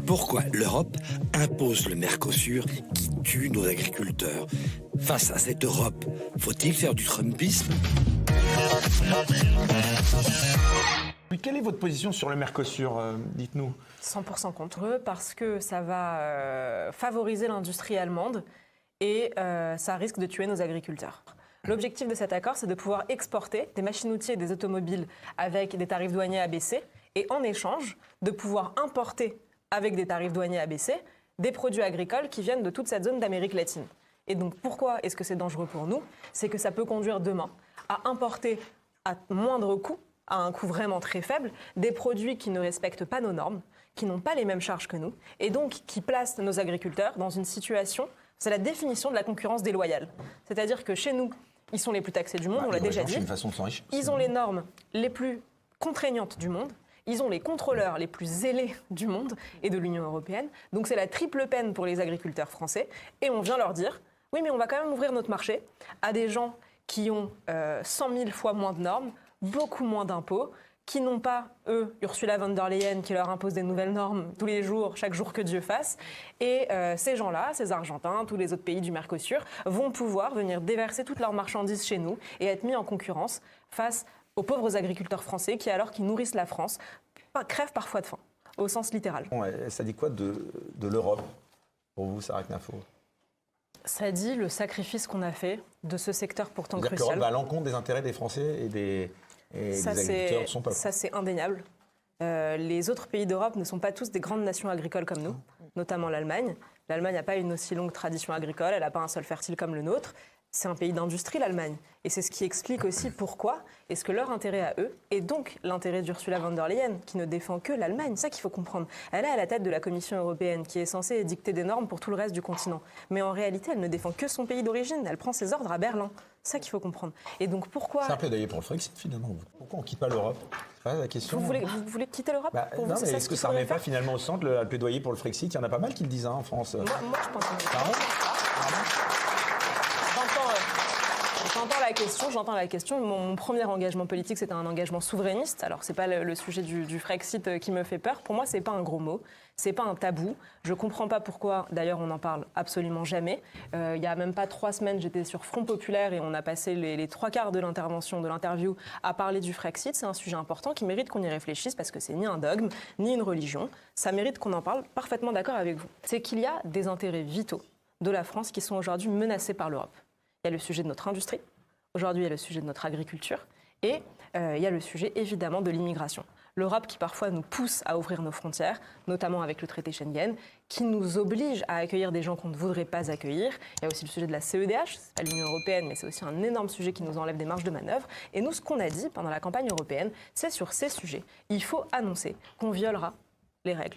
Pourquoi l'Europe impose le Mercosur qui tue nos agriculteurs? Face à cette Europe, faut-il faire du Trumpisme? Quelle est votre position sur le Mercosur? Dites-nous. 100% contre eux parce que ça va favoriser l'industrie allemande et ça risque de tuer nos agriculteurs. L'objectif de cet accord, c'est de pouvoir exporter des machines-outils et des automobiles avec des tarifs douaniers abaissés et en échange de pouvoir importer avec des tarifs douaniers abaissés des produits agricoles qui viennent de toute cette zone d'Amérique latine. Et donc pourquoi est-ce que c'est dangereux pour nous? C'est que ça peut conduire demain à importer à moindre coût, à un coût vraiment très faible, des produits qui ne respectent pas nos normes, qui n'ont pas les mêmes charges que nous, et donc qui placent nos agriculteurs dans une situation, c'est la définition de la concurrence déloyale. C'est-à-dire que chez nous, ils sont les plus taxés du monde, on l'a déjà dit. C'est une façon de s'enrichir. Ils ont les normes les plus contraignantes du monde, ils ont les contrôleurs les plus zélés du monde et de l'Union européenne, donc c'est la triple peine pour les agriculteurs français, et on vient leur dire, oui mais on va quand même ouvrir notre marché à des gens qui ont 100 000 fois moins de normes, beaucoup moins d'impôts, qui n'ont pas, eux, Ursula von der Leyen, qui leur impose des nouvelles normes tous les jours, chaque jour que Dieu fasse. Et ces gens-là, ces Argentins, tous les autres pays du Mercosur, vont pouvoir venir déverser toutes leurs marchandises chez nous et être mis en concurrence face aux pauvres agriculteurs français qui, alors qu'ils nourrissent la France, crèvent parfois de faim, au sens littéral. Bon, ça dit quoi de l'Europe, pour vous, Sarah Knafo? Ça dit le sacrifice qu'on a fait de ce secteur pourtant crucial. crucial. L'Europe va à l'encontre des intérêts des Français et des agriculteurs de son peuple. Ça, c'est indéniable. Les autres pays d'Europe ne sont pas tous des grandes nations agricoles comme nous, notamment l'Allemagne. L'Allemagne n'a pas une aussi longue tradition agricole, elle n'a pas un sol fertile comme le nôtre. C'est un pays d'industrie, l'Allemagne. Et c'est ce qui explique aussi pourquoi est-ce que leur intérêt à eux, et donc l'intérêt d'Ursula von der Leyen, qui ne défend que l'Allemagne, c'est ça qu'il faut comprendre. Elle est à la tête de la Commission européenne, qui est censée dicter des normes pour tout le reste du continent. Mais en réalité, elle ne défend que son pays d'origine, elle prend ses ordres à Berlin. C'est ça qu'il faut comprendre. Et donc pourquoi... C'est un plaidoyer pour le Frexit, finalement. Pourquoi on ne quitte pas l'Europe? C'est la question. Vous voulez quitter l'Europe? Non, mais est-ce que ça ne remet pas finalement au centre le plaidoyer pour le Frexit? Il y en a pas mal qui le disent en France. Moi, je pense que... Pardon? J'entends la question. Mon premier engagement politique, c'était un engagement souverainiste. Alors, c'est pas le sujet du Frexit qui me fait peur. Pour moi, c'est pas un gros mot. C'est pas un tabou. Je comprends pas pourquoi, d'ailleurs, on n'en parle absolument jamais. Il y a même pas 3 semaines, j'étais sur Front Populaire et on a passé les 3/4 de l'interview à parler du Frexit. C'est un sujet important qui mérite qu'on y réfléchisse parce que c'est ni un dogme, ni une religion. Ça mérite qu'on en parle. Parfaitement d'accord avec vous. C'est qu'il y a des intérêts vitaux de la France qui sont aujourd'hui menacés par l'Europe. Il y a le sujet de notre industrie. Aujourd'hui, il y a le sujet de notre agriculture et il y a le sujet évidemment de l'immigration. L'Europe qui parfois nous pousse à ouvrir nos frontières, notamment avec le traité Schengen, qui nous oblige à accueillir des gens qu'on ne voudrait pas accueillir. Il y a aussi le sujet de la CEDH, c'est pas l'Union européenne, mais c'est aussi un énorme sujet qui nous enlève des marges de manœuvre. Et nous, ce qu'on a dit pendant la campagne européenne, c'est sur ces sujets, il faut annoncer qu'on violera les règles